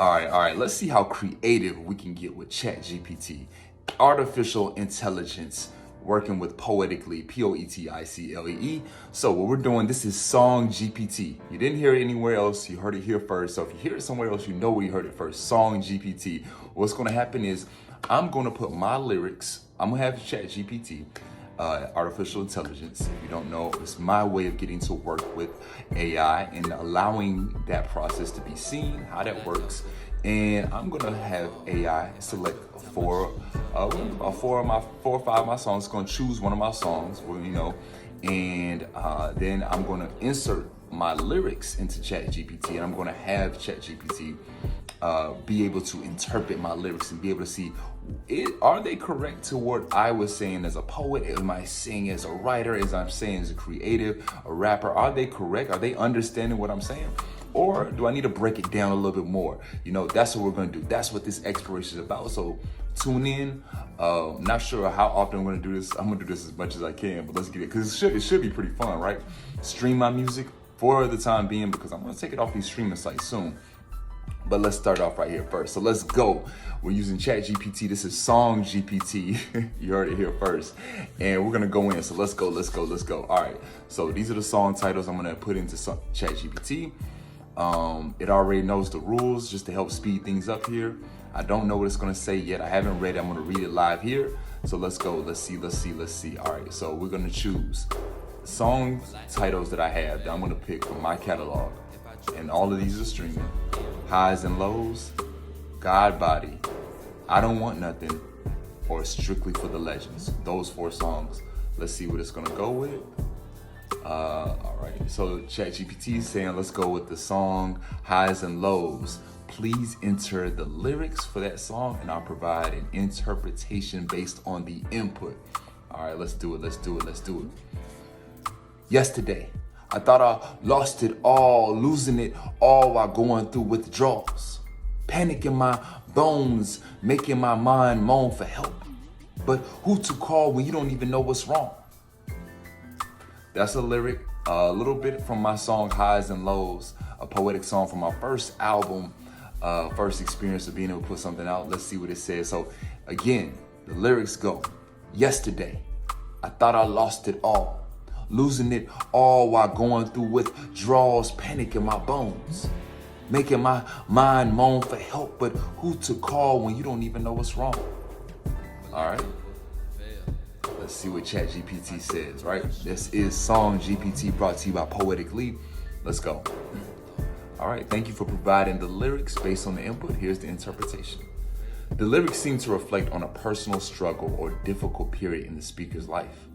All right. Let's see how creative we can get with Chat GPT. Artificial intelligence working with Poeticlee, Poeticlee. So what we're doing, this is Song GPT. You didn't hear it anywhere else, you heard it here first. So if you hear it somewhere else, you know where you heard it first, Song GPT. What's gonna happen is I'm gonna put my lyrics, I'm gonna have Chat GPT, artificial intelligence. If you don't know, it's my way of getting to work with AI and allowing that process to be seen, how that works. And I'm gonna have AI select four or five of my songs. It's gonna choose one of my songs, and then I'm gonna insert my lyrics into Chat GPT, and I'm gonna have Chat GPT be able to interpret my lyrics and be able to see, are they correct to what I was saying as a poet? Am I saying as a writer? As I'm saying as a creative, a rapper? Are they correct? Are they understanding what I'm saying? Or do I need to break it down a little bit more? That's what we're gonna do. That's what this exploration is about. So tune in. Not sure how often I'm gonna do this. I'm gonna do this as much as I can, but let's get it, because it should be pretty fun, right? Stream my music for the time being, because I'm gonna take it off these streaming sites soon. But let's start off right here first. So let's go. We're using Chat GPT. This is Song GPT. You heard it here first. And we're gonna go in. So let's go. All right. So these are the song titles I'm gonna put into Chat GPT. It already knows the rules just to help speed things up here. I don't know what it's gonna say yet. I haven't read it. I'm gonna read it live here. So let's go. Let's see. All right. So we're gonna choose song titles that I have that I'm gonna pick from my catalog. And all of these are streaming. Highs and Lows, God Body, I Don't Want Nothing, or Strictly for the Legends. Those 4 songs. Let's see what it's gonna go with. All right, so ChatGPT is saying let's go with the song Highs and Lows. Please enter the lyrics for that song and I'll provide an interpretation based on the input. All right, let's do it. Yesterday, I thought I lost it all, losing it all while going through withdrawals. Panic in my bones, making my mind moan for help. But who to call when you don't even know what's wrong? That's a lyric, a little bit from my song Highs and Lows, a poetic song from my first album, first experience of being able to put something out. Let's see what it says. So again, the lyrics go, yesterday, I thought I lost it all. Losing it all while going through withdrawals, panic in my bones. Making my mind moan for help, but who to call when you don't even know what's wrong? All right. Let's see what Chat GPT says, right? This is Song GPT brought to you by Poeticlee. Let's go. All right, thank you for providing the lyrics based on the input. Here's the interpretation. The lyrics seem to reflect on a personal struggle or difficult period in the speaker's life.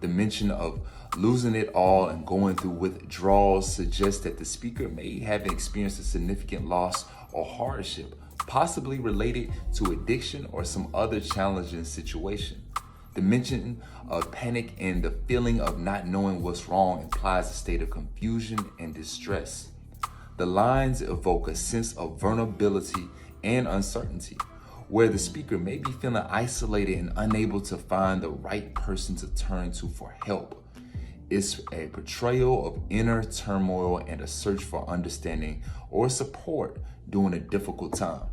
The mention of losing it all and going through withdrawals suggests that the speaker may have experienced a significant loss or hardship, possibly related to addiction or some other challenging situation. The mention of panic and the feeling of not knowing what's wrong implies a state of confusion and distress. The lines evoke a sense of vulnerability and uncertainty, where the speaker may be feeling isolated and unable to find the right person to turn to for help. It's a portrayal of inner turmoil and a search for understanding or support during a difficult time.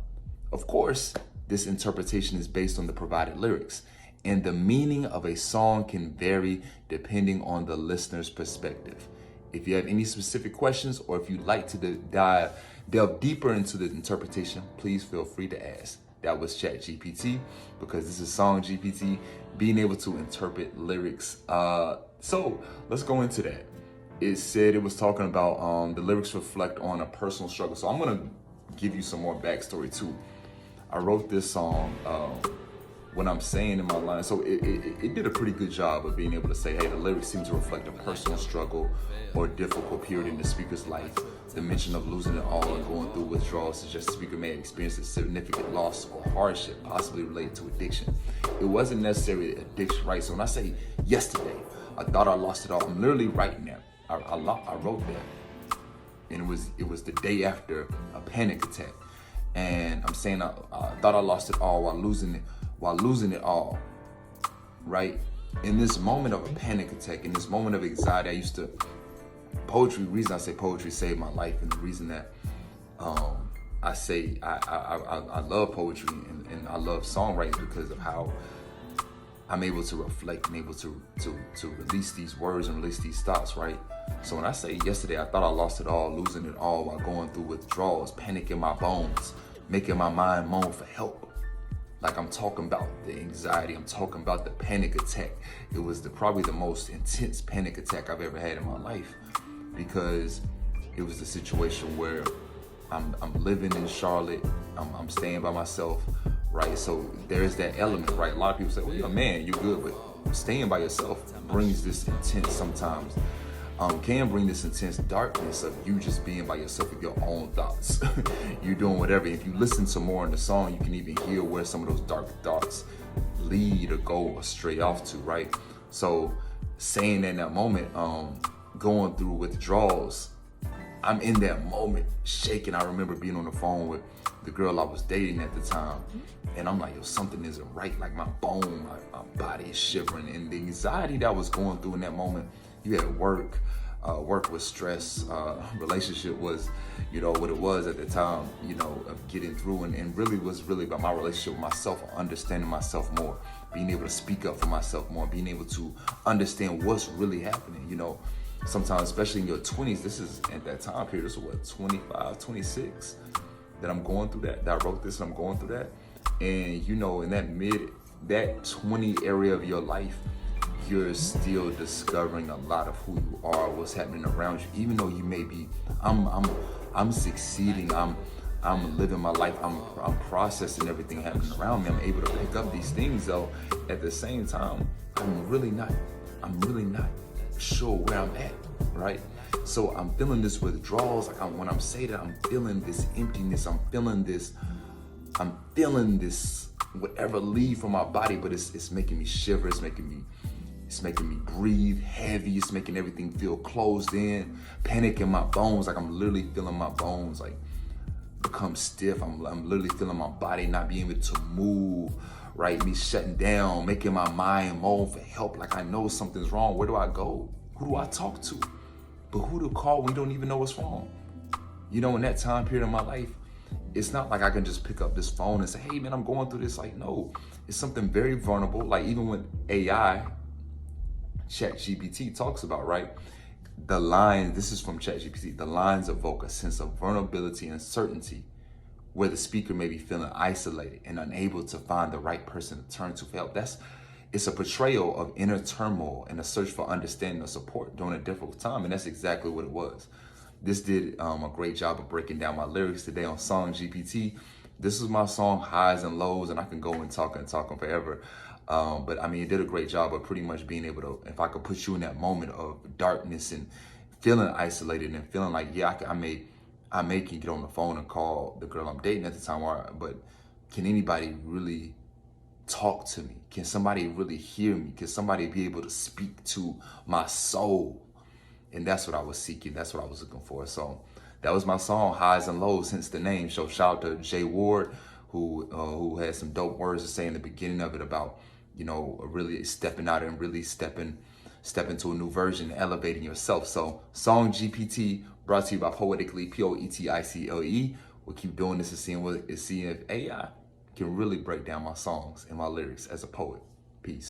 Of course, this interpretation is based on the provided lyrics, and the meaning of a song can vary depending on the listener's perspective. If you have any specific questions or if you'd like to delve deeper into the interpretation, please feel free to ask. That was Chat GPT, because this is Song GPT, being able to interpret lyrics. So let's go into that. It said it was talking about the lyrics reflect on a personal struggle. So I'm gonna give you some more backstory too. I wrote this song when I'm saying in my line. So it did a pretty good job of being able to say, hey, the lyrics seem to reflect a personal struggle or difficult period in the speaker's life. The mention of losing it all and going through withdrawals suggests the speaker may have experienced a significant loss or hardship, possibly related to addiction. It wasn't necessarily addiction, right? So when I say yesterday, I thought I lost it all, I'm literally writing that. I wrote that. And it was the day after a panic attack. And I'm saying I thought I lost it all while losing it all, right? In this moment of a panic attack, in this moment of anxiety, reason I say poetry saved my life, and the reason that I say I love poetry and I love songwriting because of how I'm able to reflect and able to release these words and release these thoughts, right? So when I say yesterday, I thought I lost it all, losing it all while going through withdrawals, panic in my bones, making my mind moan for help. Like, I'm talking about the anxiety, I'm talking about the panic attack. It was probably the most intense panic attack I've ever had in my life, because it was the situation where I'm living in Charlotte, I'm staying by myself, right? So there's that element, right? A lot of people say, well, you're a man, you're good, but staying by yourself brings this intense sometimes, can bring this intense darkness of you just being by yourself with your own thoughts. You're doing whatever. If you listen to more in the song, you can even hear where some of those dark thoughts lead or go astray off to, right? So saying in that moment, going through withdrawals, I'm in that moment shaking. I remember being on the phone with the girl I was dating at the time, and I'm like, yo, something isn't right. Like, my bone, my body is shivering, and the anxiety that I was going through in that moment. You had work was stress, relationship was, what it was at the time, of getting through, and really was really about my relationship with myself, understanding myself more, being able to speak up for myself more, being able to understand what's really happening. Sometimes, especially in your 20s, this is at that time period, this is what, 25, 26, that I'm going through that I wrote this and I'm going through that. And, in that 20 area of your life, you're still discovering a lot of who you are, what's happening around you. Even though you may be, I'm succeeding, I'm living my life, I'm processing everything happening around me. I'm able to pick up these things, though. At the same time, I'm really not sure where I'm at, right? So I'm feeling this withdrawals. Like, when I'm saying that, I'm feeling this emptiness. I'm feeling this whatever leave from my body, but it's making me shiver. It's making me breathe heavy. It's making everything feel closed in. Panic in my bones. Like, I'm literally feeling my bones like become stiff. I'm literally feeling my body not being able to move, right? Me shutting down, making my mind moan for help. Like, I know something's wrong. Where do I go? Who do I talk to? But who to call when you don't even know what's wrong? In that time period of my life, it's not like I can just pick up this phone and say, hey man, I'm going through this. Like, no, it's something very vulnerable. Like, even when AI, Chat GPT talks about, right? The lines, this is from Chat GPT, the lines evoke a sense of vulnerability and uncertainty, where the speaker may be feeling isolated and unable to find the right person to turn to for help. It's a portrayal of inner turmoil and a search for understanding or support during a difficult time, and that's exactly what it was. This did a great job of breaking down my lyrics today on Song GPT. This is my song, Highs and Lows, and I can go and talk forever. But I mean, it did a great job of pretty much being able to, if I could put you in that moment of darkness and feeling isolated and feeling like, yeah, I may can get on the phone and call the girl I'm dating at the time, but can anybody really talk to me? Can somebody really hear me? Can somebody be able to speak to my soul? And that's what I was seeking. That's what I was looking for. So that was my song, Highs and Lows, hence the name. So shout out to Jay Ward, who had some dope words to say in the beginning of it about, really stepping out and really step into a new version, elevating yourself. So Song GPT, brought to you by Poeticlee, Poeticlee. We'll keep doing this and seeing if AI can really break down my songs and my lyrics as a poet. Peace.